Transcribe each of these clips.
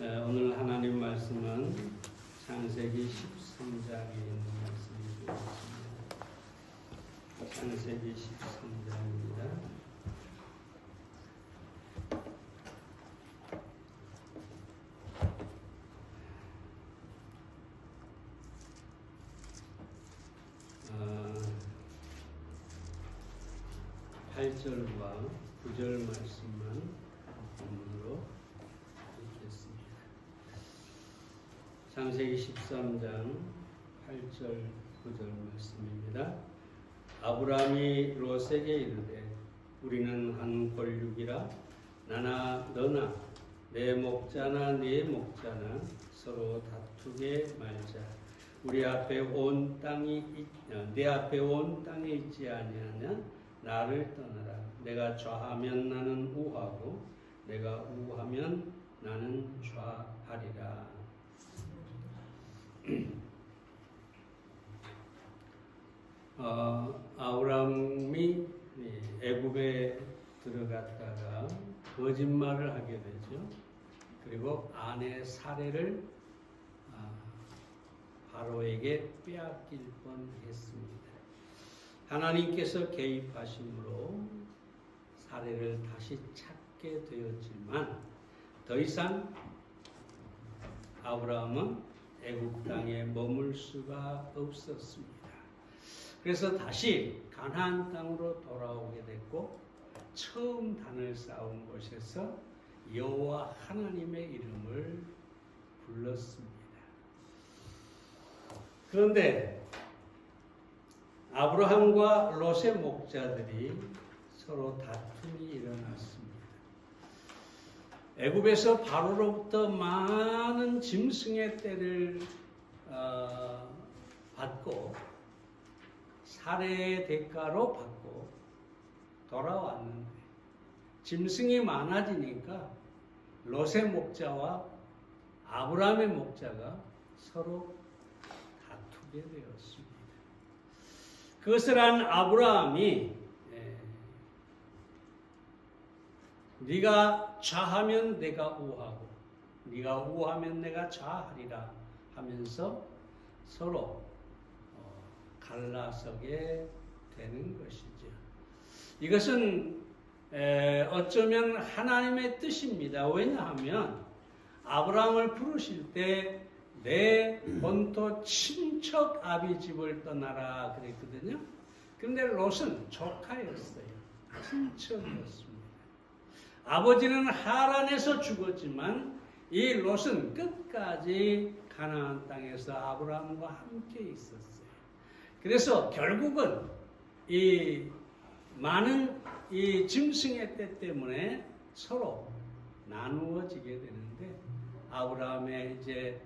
오늘 하나님 말씀은 창세기 13장에 있는 말씀이 되겠습니다. 창세기 13장입니다. 아, 8절과 9절 말씀만 본문으로 읽겠습니다. 창세기 13장 8절 9절 말씀입니다. 아브라함이 롯에게 이르되 우리는 한 권륙이라 나나 너나 내 목자나 네 목자나 서로 다투게 말자. 우리 앞에 온 땅이 내 앞에 온 땅에 있지 아니하냐? 나를 떠나라. 내가 좌하면 나는 우하고 내가 우하면 나는 좌하리라. 아브라함이 애굽에 들어갔다가 거짓말을 하게 되죠. 그리고 아내 사레를 바로에게 빼앗길 뻔했습니다. 하나님께서 개입하심으로 사레를 다시 찾게 되었지만 더 이상 아브라함은 애굽 땅에 머물 수가 없었습니다. 그래서 다시 가나안 땅으로 돌아오게 됐고 처음 단을 쌓은 곳에서 여호와 하나님의 이름을 불렀습니다. 그런데 아브라함과 롯의 목자들이 서로 다툼이 일어났습니다. 애굽에서 바로로부터 많은 짐승의 떼를 받고 살해의 대가로 받고 돌아왔는데 짐승이 많아지니까 롯의 목자와 아브라함의 목자가 서로 다투게 되었습니다. 그것을 한 아브라함이 네가 좌하면 내가 우하고 네가 우하면 내가 좌하리라 하면서 서로 갈라서게 되는 것이죠. 이것은 어쩌면 하나님의 뜻입니다. 왜냐하면 아브라함을 부르실 때 내 본토 친척 아비 집을 떠나라 그랬거든요. 그런데 롯은 조카였어요. 친척이었습니다. 아버지는 하란에서 죽었지만 이 롯은 끝까지 가나안 땅에서 아브라함과 함께 있었어요. 그래서 결국은 이 많은 이 짐승의 때 때문에 서로 나누어지게 되는데 아브라함의 이제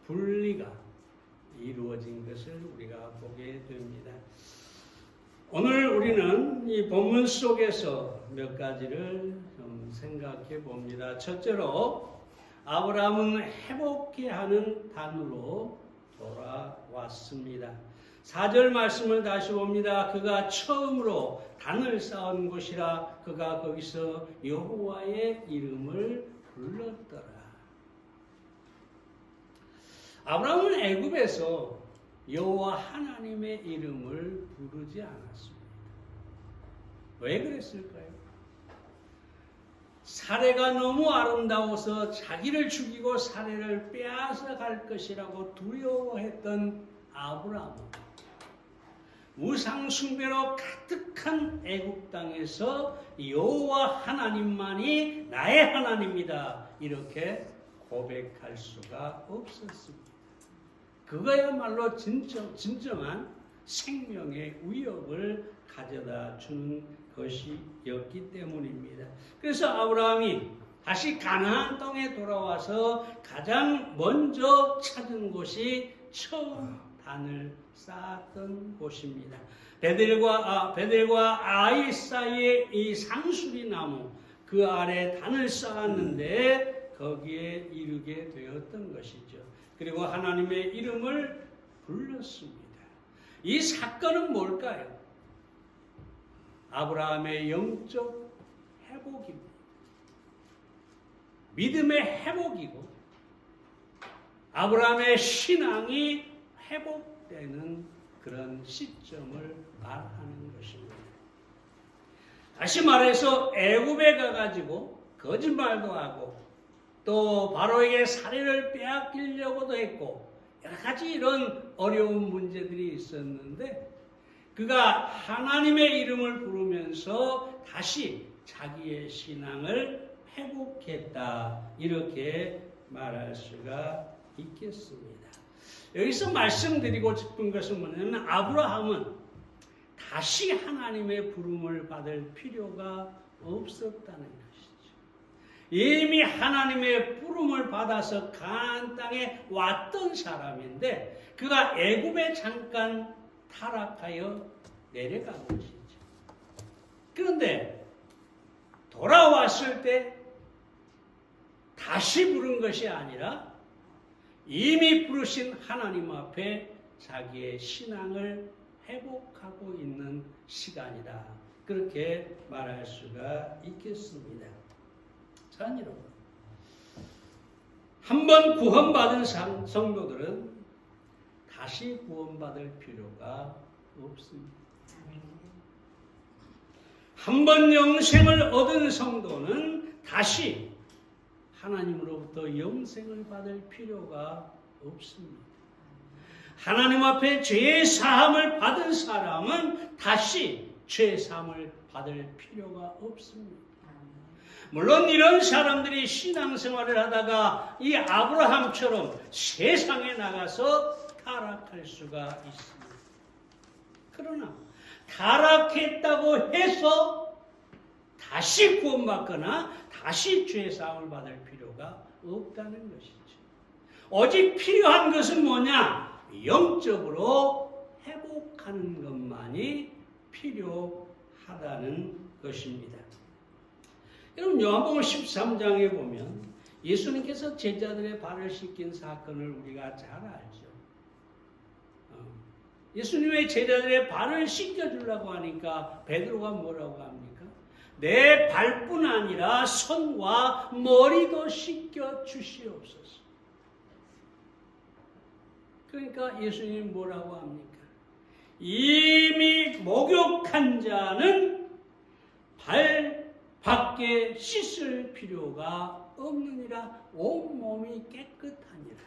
분리가 이루어진 것을 우리가 보게 됩니다. 오늘 우리는 이 본문 속에서 몇 가지를 좀 생각해 봅니다. 첫째로 아브라함은 회복케 하는 단으로 돌아왔습니다. 4절 말씀을 다시 봅니다. 그가 처음으로 단을 쌓은 곳이라 그가 거기서 여호와의 이름을 불렀더라. 아브라함은 애굽에서 여호와 하나님의 이름을 부르지 않았습니다. 왜 그랬을까요? 사레가 너무 아름다워서 자기를 죽이고 사레를 빼앗아 갈 것이라고 두려워했던 아브라함은 우상 숭배로 가득한 애굽 땅에서 여호와 하나님만이 나의 하나님이다 이렇게 고백할 수가 없었습니다. 그거야말로 진정한 생명의 위협을 가져다 주는 것이었기 때문입니다. 그래서 아브라함이 다시 가나안 땅에 돌아와서 가장 먼저 찾은 곳이 처음 단을 쌓았던 곳입니다. 베델과 아이 사이에 이 상수리 나무 그 아래 단을 쌓았는데 거기에 이르게 되었던 것이죠. 그리고 하나님의 이름을 불렀습니다. 이 사건은 뭘까요? 아브라함의 영적 회복입니다. 믿음의 회복이고 아브라함의 신앙이 회복되는 그런 시점을 말하는 것입니다. 다시 말해서 애굽에 가가지고 거짓말도 하고 또 바로에게 사례를 빼앗기려고도 했고 여러 가지 이런 어려운 문제들이 있었는데 그가 하나님의 이름을 부르면서 다시 자기의 신앙을 회복했다. 이렇게 말할 수가 있겠습니다. 여기서 말씀드리고 싶은 것은 뭐냐면 아브라함은 다시 하나님의 부름을 받을 필요가 없었다는 것이죠. 이미 하나님의 부름을 받아서 가나안 땅에 왔던 사람인데 그가 애굽에 잠깐 타락하여 내려간 것이죠. 그런데 돌아왔을 때 다시 부른 것이 아니라 이미 부르신 하나님 앞에 자기의 신앙을 회복하고 있는 시간이다. 그렇게 말할 수가 있겠습니다. 자, 여러분. 한번 구원받은 성도들은 다시 구원받을 필요가 없습니다. 한번 영생을 얻은 성도는 다시 하나님으로부터 영생을 받을 필요가 없습니다. 하나님 앞에 죄의 사함을 받은 사람은 다시 죄의 사함을 받을 필요가 없습니다. 물론 이런 사람들이 신앙생활을 하다가 이 아브라함처럼 세상에 나가서 타락할 수가 있습니다. 그러나 타락했다고 해서 다시 구원받거나 다시 죄사함을 받을 필요가 없다는 것이죠. 오직 필요한 것은 뭐냐? 영적으로 회복하는 것만이 필요하다는 것입니다. 여러분 요한복음 13장에 보면 예수님께서 제자들의 발을 씻긴 사건을 우리가 잘 알죠. 예수님의 제자들의 발을 씻겨주려고 하니까 베드로가 뭐라고 합니까? 내 발뿐 아니라 손과 머리도 씻겨 주시옵소서. 그러니까 예수님 뭐라고 합니까? 이미 목욕한 자는 발 밖에 씻을 필요가 없느니라. 온몸이 깨끗하니라.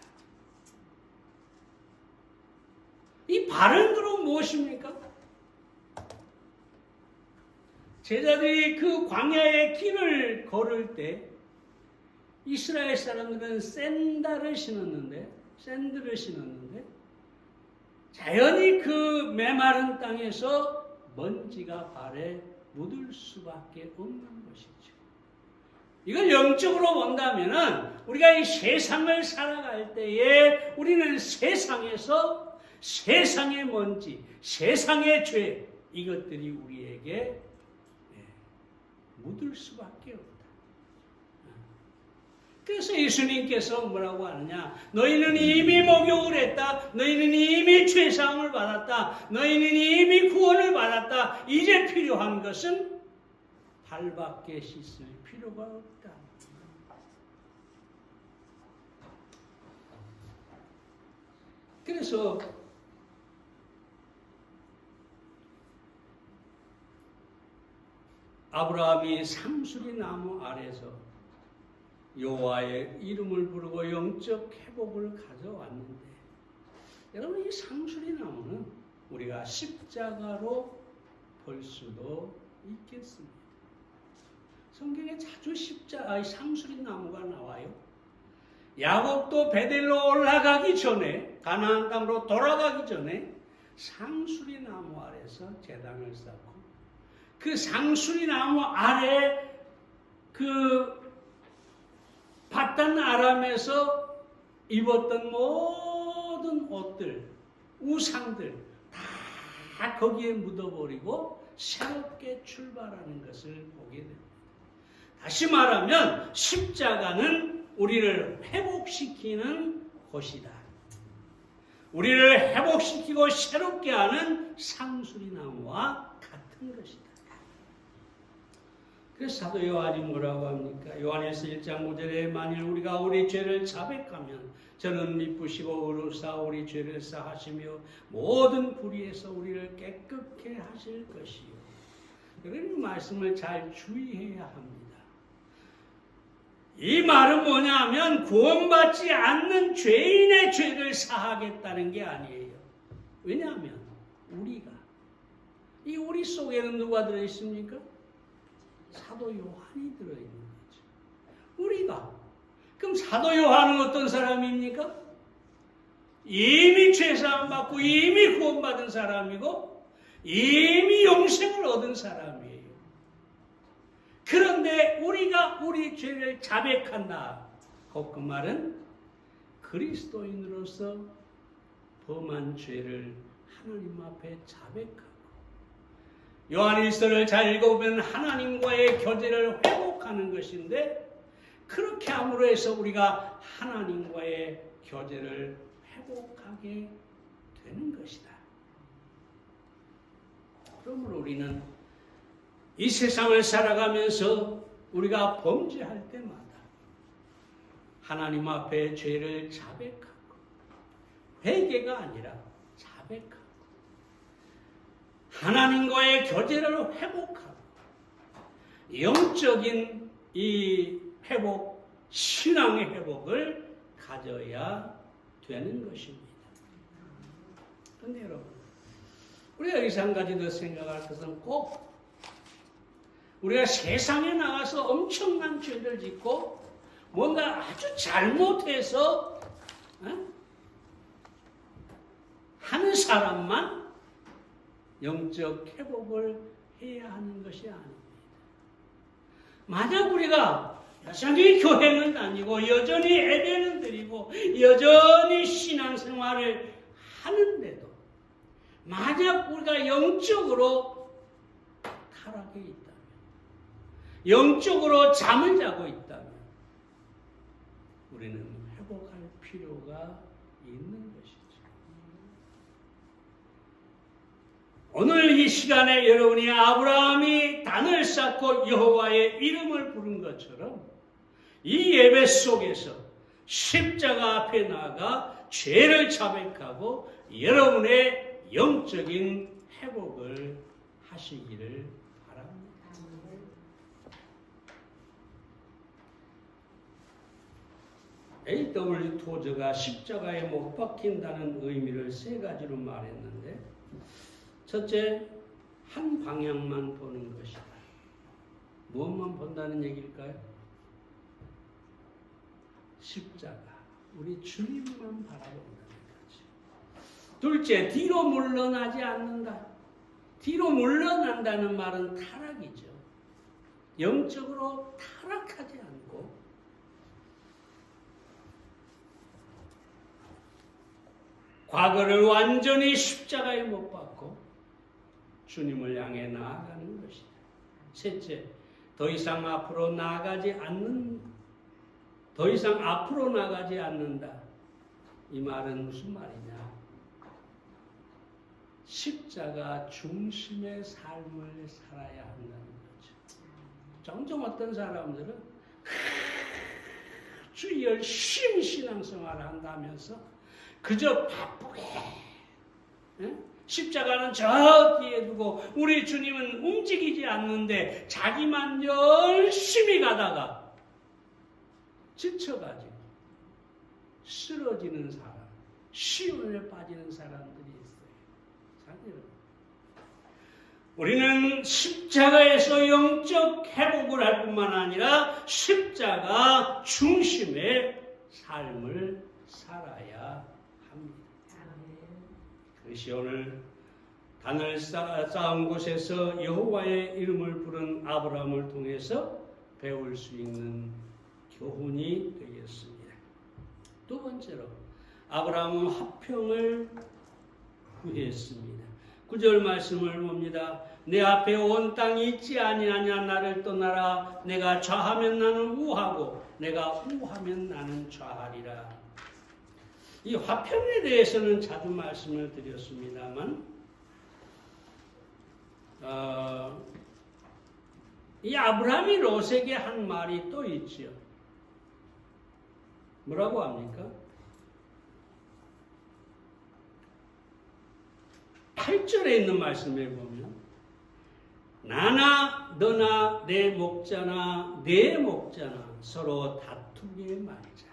이 발은 그럼 무엇입니까? 제자들이 그 광야의 길을 걸을 때 이스라엘 사람들은 샌들을 신었는데 자연히 그 메마른 땅에서 먼지가 발에 묻을 수밖에 없는 것이죠. 이걸 영적으로 본다면은 우리가 이 세상을 살아갈 때에 우리는 세상에서 세상의 먼지, 세상의 죄 이것들이 우리에게 묻을 수밖에 없다. 그래서 예수님께서 뭐라고 하느냐? 너희는 이미 목욕을 했다. 너희는 이미 죄사함을 받았다. 너희는 이미 구원을 받았다. 이제 필요한 것은 발밖에 씻을 필요가 없다. 그래서 아브라함이 상수리 나무 아래서 여호와의 이름을 부르고 영적 회복을 가져왔는데 여러분 이 상수리 나무는 우리가 십자가로 볼 수도 있겠습니다. 성경에 자주 상수리 나무가 나와요. 야곱도 베델로 올라가기 전에 가나안 땅으로 돌아가기 전에 상수리 나무 아래서 제단을 쌓고 그 상수리 나무 아래 그 바단 아람에서 입었던 모든 옷들, 우상들 다 거기에 묻어버리고 새롭게 출발하는 것을 보게 됩니다. 다시 말하면 십자가는 우리를 회복시키는 곳이다. 우리를 회복시키고 새롭게 하는 상수리 나무와 같은 것이다. 그래서 사도 요한이 뭐라고 합니까? 요한에서 1장 5절에 만일 우리가 우리 죄를 자백하면 저는 미쁘시고 의로우사 우리 죄를 사하시며 모든 불의에서 우리를 깨끗게 하실 것이요. 이런 말씀을 잘 주의해야 합니다. 이 말은 뭐냐면 구원받지 않는 죄인의 죄를 사하겠다는 게 아니에요. 왜냐하면 이 우리 속에는 누가 들어있습니까? 사도 요한이 들어있는 거죠. 우리가. 그럼 사도 요한은 어떤 사람입니까? 이미 죄사함 받고 이미 구원받은 사람이고 이미 영생을 얻은 사람이에요. 그런데 우리가 우리 죄를 자백한다. 그 말은 그리스도인으로서 범한 죄를 하나님 앞에 자백하고 요한일서를 잘 읽어보면 하나님과의 교제를 회복하는 것인데 그렇게 함으로 해서 우리가 하나님과의 교제를 회복하게 되는 것이다. 그러므로 우리는 이 세상을 살아가면서 우리가 범죄할 때마다 하나님 앞에 죄를 자백하고 회개가 아니라 자백하고 하나님과의 교제를 회복하고 영적인 이 회복, 신앙의 회복을 가져야 되는 것입니다. 그런데 여러분, 우리가 여기서 한 가지 더 생각할 것은 꼭 우리가 세상에 나가서 엄청난 죄를 짓고 뭔가 아주 잘못해서 하는 사람만 영적 회복을 해야 하는 것이 아닙니다. 만약 우리가 여전히 교회는 다니고 여전히 예배는 드리고 여전히 신앙생활을 하는데도 만약 우리가 영적으로 타락해 있다면 영적으로 잠을 자고 있다면 우리는 회복할 필요가 있는 것이죠. 오늘 이 시간에 여러분이 아브라함이 단을 쌓고 여호와의 이름을 부른 것처럼 이 예배 속에서 십자가 앞에 나아가 죄를 자백하고 여러분의 영적인 회복을 하시기를 바랍니다. A.W. 토저가 십자가에 못 박힌다는 의미를 세 가지로 말했는데 첫째, 한 방향만 보는 것이다. 무엇만 본다는 얘기일까요? 십자가, 우리 주님만 바라본다는 거죠. 둘째, 뒤로 물러나지 않는다. 뒤로 물러난다는 말은 타락이죠. 영적으로 타락하지 않고 과거를 완전히 십자가에 못 박고 주님을 향해 나아가는 것이다. 셋째, 더 이상 앞으로 나가지 않는다. 이 말은 무슨 말이냐? 십자가 중심의 삶을 살아야 한다는 거죠. 종종 어떤 사람들은 아주 열심히 신앙생활을 한다면서 그저 바쁘게 십자가는 저 뒤에 두고 우리 주님은 움직이지 않는데 자기만 열심히 가다가 지쳐가지고 쓰러지는 사람, 시험에 빠지는 사람들이 있어요. 자, 여러분, 우리는 십자가에서 영적 회복을 할 뿐만 아니라 십자가 중심의 삶을 살아야 합니다. 그것이 오늘 단을 쌓은 곳에서 여호와의 이름을 부른 아브라함을 통해서 배울 수 있는 교훈이 되겠습니다. 두 번째로 아브라함은 화평을 구했습니다. 9절 말씀을 봅니다. 내 앞에 온 땅이 있지 아니하냐. 나를 떠나라. 내가 좌하면 나는 우하고 내가 우하면 나는 좌하리라. 이 화평에 대해서는 자주 말씀을 드렸습니다만 이 아브라함이 롯에게 한 말이 또 있지요. 뭐라고 합니까? 8절에 있는 말씀에 보면 나나 너나 내 목자나 내 목자나 서로 다투게 말자.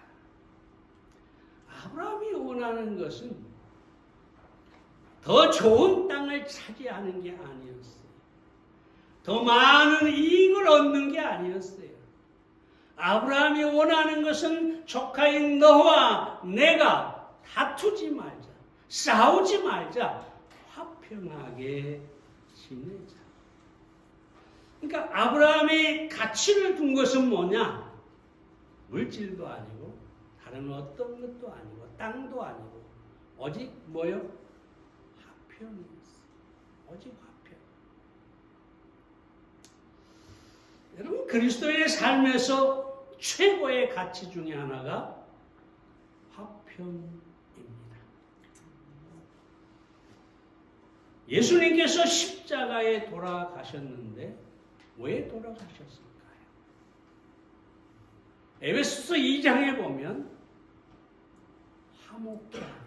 아브라함이 원하는 것은 더 좋은 땅을 차지하는 게 아니었어요. 더 많은 이익을 얻는 게 아니었어요. 아브라함이 원하는 것은 조카인 너와 내가 다투지 말자, 싸우지 말자, 화평하게 지내자. 그러니까 아브라함이 가치를 둔 것은 뭐냐? 물질도 아니고 다른 어떤 것도 아니고 땅도 아니고 오직 뭐요? 화평이었어요. 오직 화평. 여러분, 그리스도의 삶에서 최고의 가치 중에 하나가 화평입니다. 예수님께서 십자가에 돌아가셨는데 왜 돌아가셨을까요? 에베소서 2장에 보면 화목케 하려고,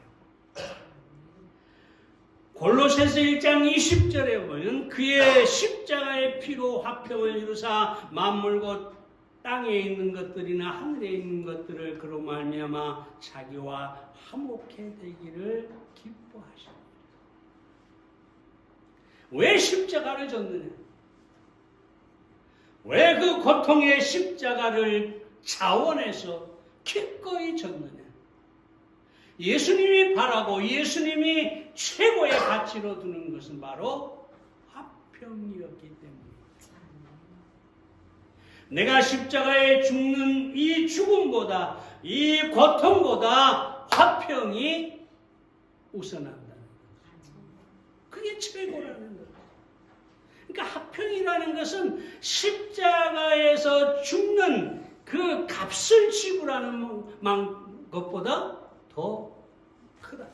골로새서 1장 20절에 보면 그의 십자가의 피로 화평을 이루사 만물 곧 땅에 있는 것들이나 하늘에 있는 것들을 그로 말미암아 자기와 화목해 되기를 기뻐하십니다. 왜 십자가를 졌느냐? 왜 그 고통의 십자가를 자원해서 기꺼이 졌느냐? 예수님이 바라고 예수님이 최고의 가치로 두는 것은 바로 화평이었기 때문입니다. 내가 십자가에 죽는 이 죽음보다, 이 고통보다 화평이 우선한다는 거죠. 그게 최고라는 거죠. 그러니까 화평이라는 것은 십자가에서 죽는 그 값을 지불하는 것보다 더 크다.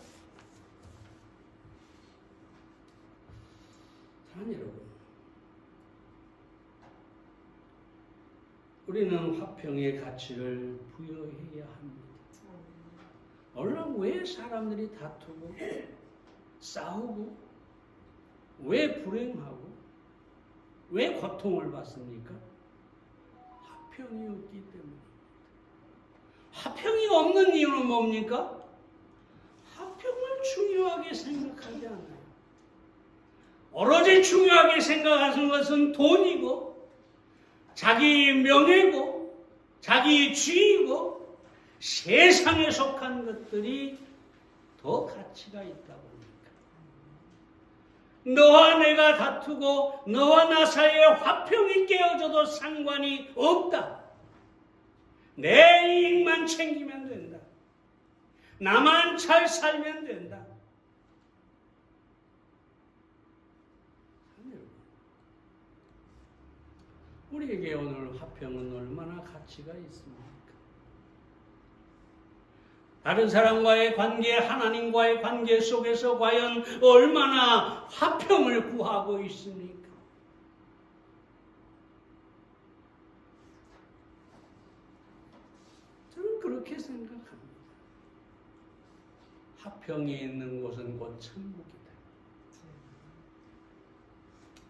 사랑하는 여러분, 우리는 화평의 가치를 부여해야 합니다. 오늘은 왜 사람들이 다투고 싸우고 왜 불행하고 왜 고통을 받습니까? 화평이 없기 때문입니다. 화평이 없는 이유는 뭡니까? 화평을 중요하게 생각하지 않아요. 오로지 중요하게 생각하는 것은 돈이고 자기 명예고 자기 지위고 세상에 속한 것들이 더 가치가 있다고 합니까? 너와 내가 다투고 너와 나 사이에 화평이 깨어져도 상관이 없다. 내 이익만 챙기면 된다. 나만 잘 살면 된다. 우리에게 오늘 화평은 얼마나 가치가 있습니까? 다른 사람과의 관계, 하나님과의 관계 속에서 과연 얼마나 화평을 구하고 있습니까? 저는 그렇게 생각합니다. 화평이 있는 곳은 곧 천국이다.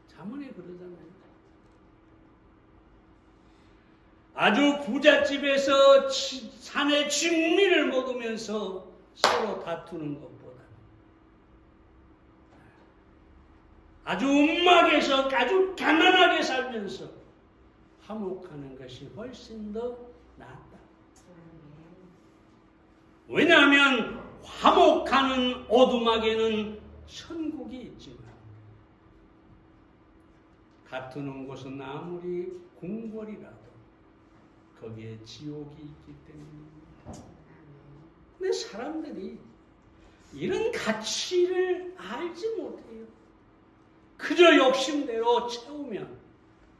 잠언에 그러잖아요. 아주 부잣집에서 산의 진미를 먹으면서 서로 다투는 것보다 아주 음막에서 아주 가난하게 살면서 화목하는 것이 훨씬 더 낫다. 왜냐하면 화목하는 오두막에는 천국이 있지만 다투는 곳은 아무리 궁궐이라도 거기에 지옥이 있기 때문입니다. 근데 사람들이 이런 가치를 알지 못해요. 그저 욕심대로 채우면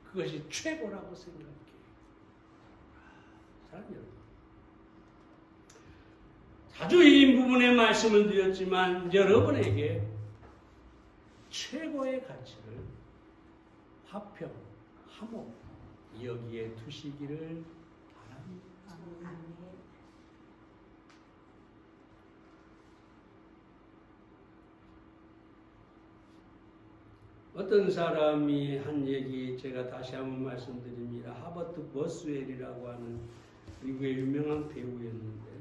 그것이 최고라고 생각해요. 사랑하는 여러분, 자주 이 부분의 말씀을 드렸지만 여러분에게 최고의 가치를 화평, 화목, 여기에 두시기를 바랍니다. 어떤 사람이 한 얘기 제가 다시 한번 말씀드립니다. 하버트 버스웰이라고 하는 미국의 유명한 배우였는데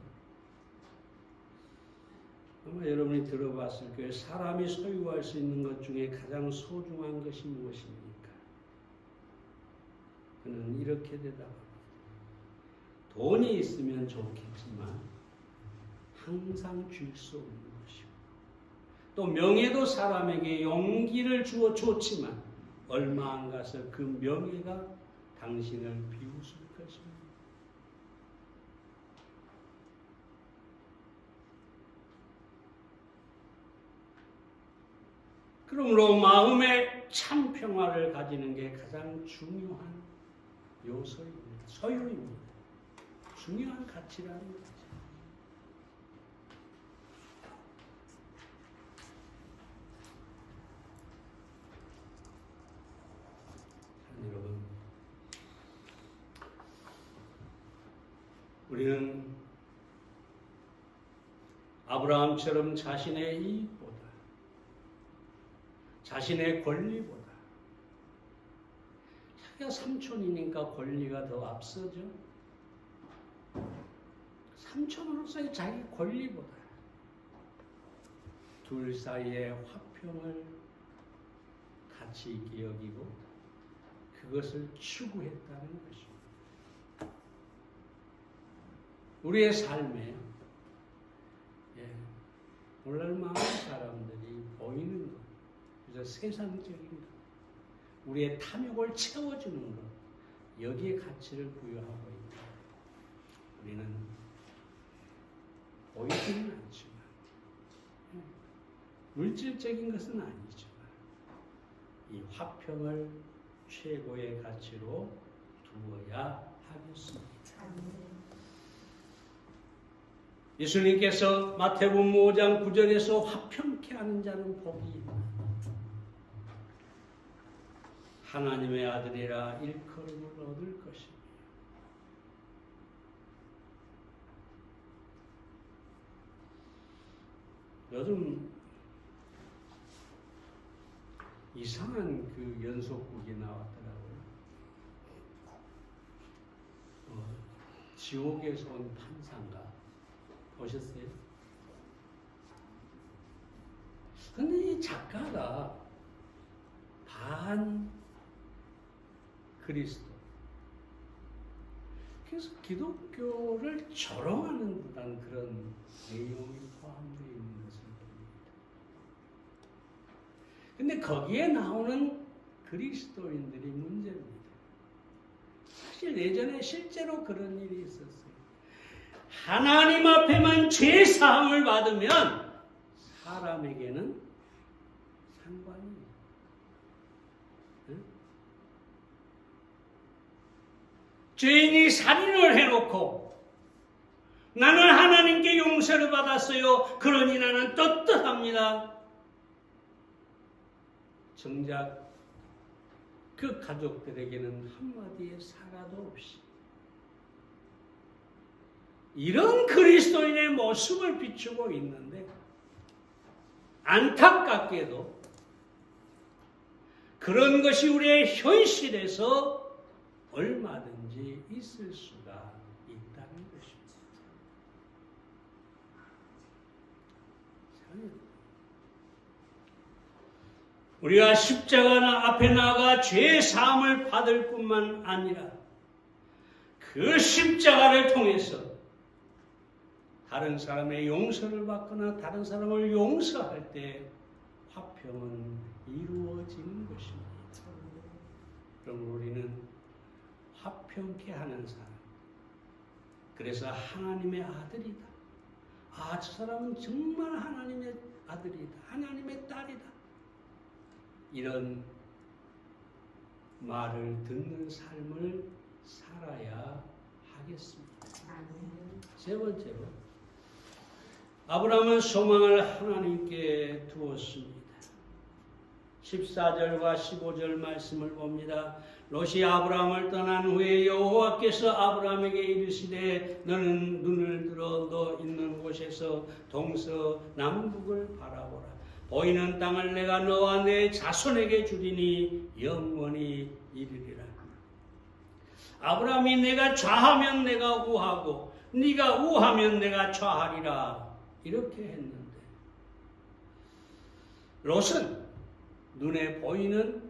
아마 여러분이 들어봤을 거예요. 사람이 소유할 수 있는 것 중에 가장 소중한 것이 무엇입니까? 그는 이렇게 대답합니다. 돈이 있으면 좋겠지만 항상 줄 수 없는 것이고, 또 명예도 사람에게 용기를 주어 줬지만 얼마 안 가서 그 명예가 당신을 비웃을 것입니다. 그러므로 마음의 참 평화를 가지는 게 가장 중요한 요소입니다. 소유입니다. 중요한 가치라는 거죠. 여러분, 우리는 아브라함처럼 자신의 이익보다, 자신의 권리보다, 자기가 삼촌이니까 권리가 더 앞서죠. 삼촌으로서의 자기 권리보다 둘 사이의 화평을 가치 있게 여기고 그것을 추구했다는 것입니다. 우리의 삶에 오늘만한 사람들이 보이는 것, 그래서 세상적인 것, 우리의 탐욕을 채워주는 것, 여기에 가치를 부여하고 있다. 우리는 보이지는 않지만, 물질적인 것은 아니지만 이 화평을 최고의 가치로 두어야 하겠습니다. 예수님께서 마태복음 5장 9절에서 화평케 하는 자는 복이 있다. 하나님의 아들이라 일컬음을 얻을 것입니다. 요즘 이상한 그 연속극이 나왔더라고요. 지옥에서 온 판사인가 보셨어요? 근데 이 작가가 반 그리스도, 그래서 기독교를 조롱하는 듯한 그런 내용이 포함되어 있는 것을 봅니다. 근데 거기에 나오는 그리스도인들이 문제입니다. 사실 예전에 실제로 그런 일이 있었어요. 하나님 앞에만 죄 사함을 받으면 사람에게는 상관이 없어요. 죄인이 살인을 해놓고 나는 하나님께 용서를 받았어요. 그러니 나는 떳떳합니다. 정작 그 가족들에게는 한마디의 사과도 없이 이런 그리스도인의 모습을 비추고 있는데, 안타깝게도 그런 것이 우리의 현실에서 얼마든지 있을 수가 있다는 것입니다. 우리가 십자가 앞에 나가 죄 사함을 받을 뿐만 아니라 그 십자가를 통해서 다른 사람의 용서를 받거나 다른 사람을 용서할 때 화평은 이루어지는 것입니다. 그럼 우리는 화평케 하는 사람, 그래서 하나님의 아들이다. 아, 저 사람은 정말 하나님의 아들이다. 하나님의 딸이다. 이런 말을 듣는 삶을 살아야 하겠습니다. 세 번째로, 아브라함은 소망을 하나님께 두었습니다. 14절과 15절 말씀을 봅니다. 롯이 아브라함을 떠난 후에 여호와께서 아브라함에게 이르시되 너는 눈을 들어 너 있는 곳에서 동서남북을 바라보라. 보이는 땅을 내가 너와 내 자손에게 주리니 영원히 이르리라. 아브라함이 내가 좌하면 내가 우하고 네가 우하면 내가 좌하리라 이렇게 했는데, 롯은 눈에 보이는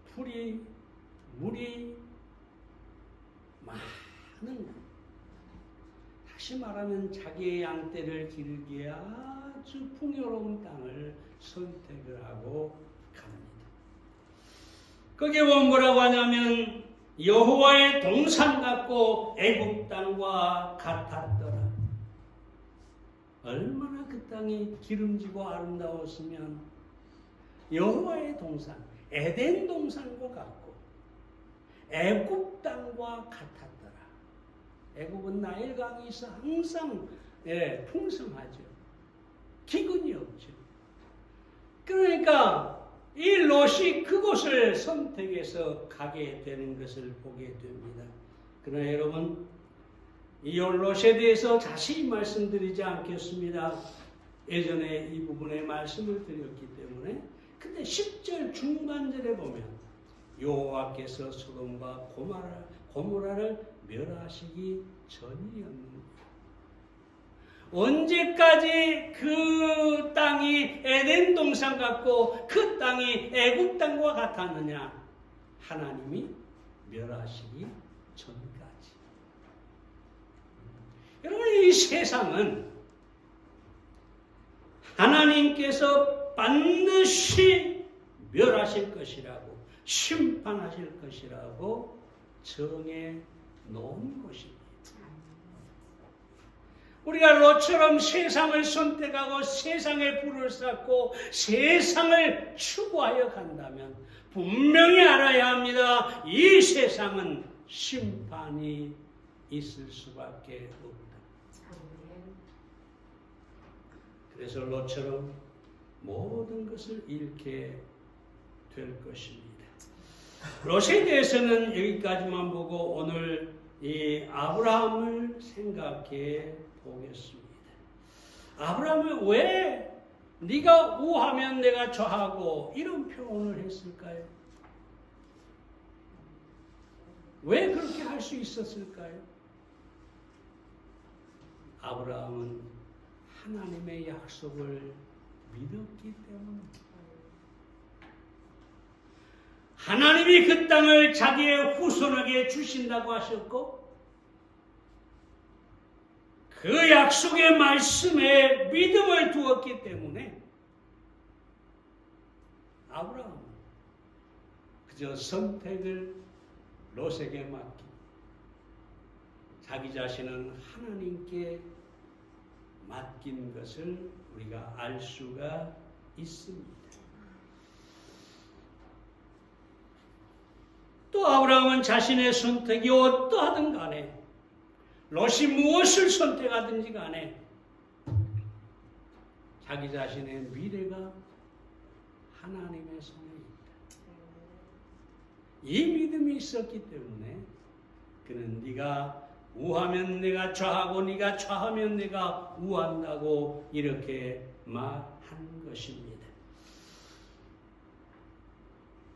풀이 물이 많은, 다시 말하면 자기의 양떼를 기르기에 아주 풍요로운 땅을 선택을 하고 갑니다. 거기에 보면 뭐라고 하냐면 여호와의 동산 같고 애굽 땅과 같았더라. 얼마나 그 땅이 기름지고 아름다웠으면 여호와의 동산, 에덴 동산과 같고 애굽 땅과 같았더라. 애굽은 나일강이 있어 항상 풍성하죠. 기근이 없죠. 그러니까 이 롯이 그곳을 선택해서 가게 되는 것을 보게 됩니다. 그러나 여러분, 이 롯에 대해서 자세히 말씀드리지 않겠습니다. 예전에 이 부분에 말씀을 드렸기 때문에. 근데 10절 중반절에 보면 여호와께서 소돔과 고모라를 멸하시기 전이었는데, 언제까지 그 땅이 에덴 동산 같고 그 땅이 애굽 땅과 같았느냐? 하나님이 멸하시기 전까지. 여러분, 이 세상은 하나님께서 반드시 멸하실 것이라고, 심판하실 것이라고 정해 놓은 곳입니다. 우리가 롯처럼 세상을 선택하고 세상의 불을 쌓고 세상을 추구하여 간다면 분명히 알아야 합니다. 이 세상은 심판이 있을 수밖에 없다. 그래서 롯처럼 모든 것을 잃게 될 것입니다. 롯에 대해서는 여기까지만 보고 오늘 이 아브라함을 생각해 보겠습니다. 아브라함은 왜 네가 우하면 내가 좌하고 이런 표현을 했을까요? 왜 그렇게 할 수 있었을까요? 아브라함은 하나님의 약속을 믿었기 때문입니다. 하나님이 그 땅을 자기의 후손에게 주신다고 하셨고, 그 약속의 말씀에 믿음을 두었기 때문에 아브라함은 그저 선택을 롯에게 맡기고 자기 자신은 하나님께 맡긴 것을 우리가 알 수가 있습니다. 또 아브라함은 자신의 선택이 어떠하든 간에, 롯이 무엇을 선택하든지 간에 자기 자신의 미래가 하나님의 손에 있다. 이 믿음이 있었기 때문에 그는 네가 우하면 내가 좌하고 네가 좌하면 내가 우한다고 이렇게 말한 것입니다.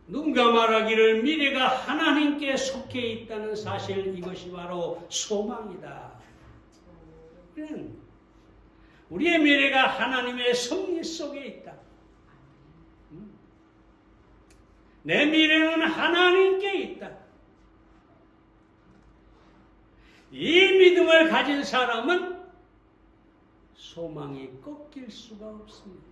누군가 말하기를 미래가 하나님께 속해 있다는 사실, 이것이 바로 소망이다. 우리의 미래가 하나님의 섭리 속에 있다. 내 미래는 하나님께 있다. 이 믿음을 가진 사람은 소망이 꺾일 수가 없습니다.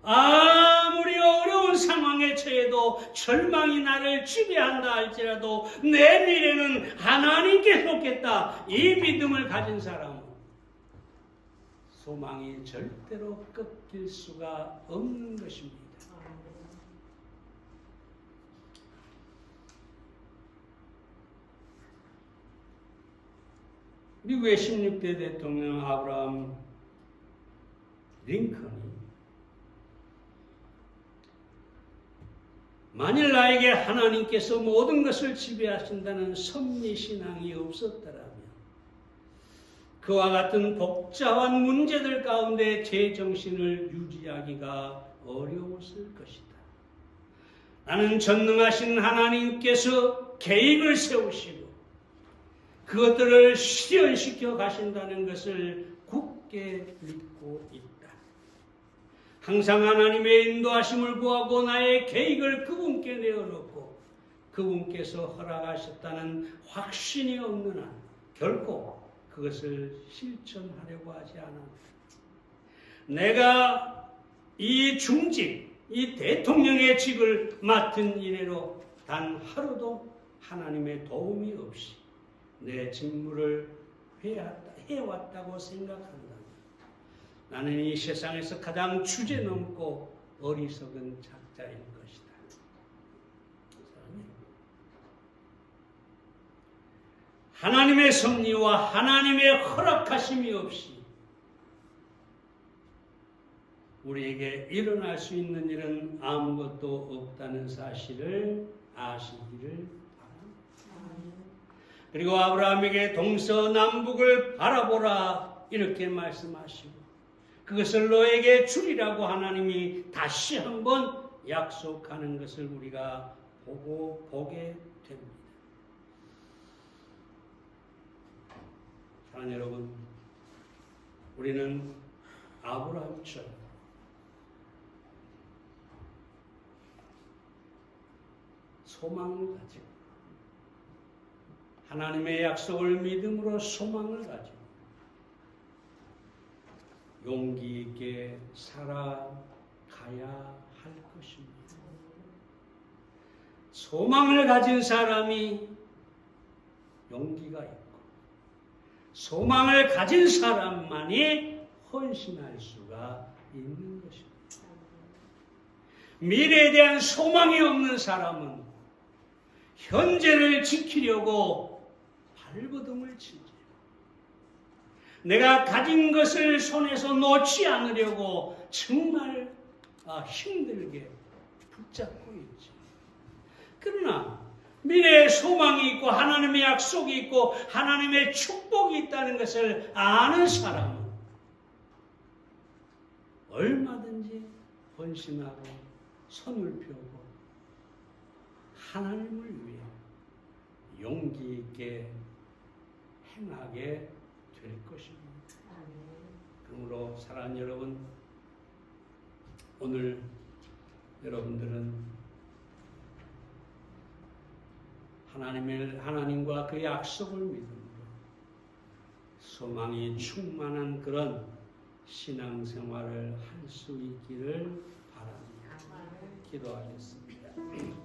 아무리 어려운 상황에 처해도 절망이 나를 지배한다 할지라도 내 미래는 하나님께 속했다. 이 믿음을 가진 사람은 소망이 절대로 꺾일 수가 없는 것입니다. 미국의 16대 대통령 아브라함 링컨이 만일 나에게 하나님께서 모든 것을 지배하신다는 섭리신앙이 없었더라면 그와 같은 복잡한 문제들 가운데 제 정신을 유지하기가 어려웠을 것이다. 나는 전능하신 하나님께서 계획을 세우시고 그것들을 실현시켜 가신다는 것을 굳게 믿고 있다. 항상 하나님의 인도하심을 구하고 나의 계획을 그분께 내어놓고 그분께서 허락하셨다는 확신이 없는 한 결코 그것을 실천하려고 하지 않았다. 내가 이 중직, 이 대통령의 직을 맡은 이래로 단 하루도 하나님의 도움이 없이 내 직무를 해왔다고 생각한다. 나는 이 세상에서 가장 주제넘고 어리석은 작자인 것이다. 하나님의 섭리와 하나님의 허락하심이 없이 우리에게 일어날 수 있는 일은 아무것도 없다는 사실을 아시기를 바랍니다. 그리고 아브라함에게 동서남북을 바라보라 이렇게 말씀하시고 그것을 너에게 주리라고 하나님이 다시 한번 약속하는 것을 우리가 보게 됩니다. 사랑하는 여러분, 우리는 아브라함처럼 소망을 가지고 하나님의 약속을 믿음으로 소망을 가지고 용기 있게 살아가야 할 것입니다. 소망을 가진 사람이 용기가 있고 소망을 가진 사람만이 헌신할 수가 있는 것입니다. 미래에 대한 소망이 없는 사람은 현재를 지키려고 발버둥을 치지. 내가 가진 것을 손에서 놓지 않으려고 정말 힘들게 붙잡고 있지. 그러나 미래에 소망이 있고 하나님의 약속이 있고 하나님의 축복이 있다는 것을 아는 사람은 얼마든지 헌신하고 손을 펴고 하나님을 위해 용기 있게 행하게 될 것입니다. 그러므로 사랑하는 여러분, 오늘 여러분들은 하나님과 그 약속을 믿음으로 소망이 충만한 그런 신앙생활을 할 수 있기를 바랍니다. 기도하겠습니다.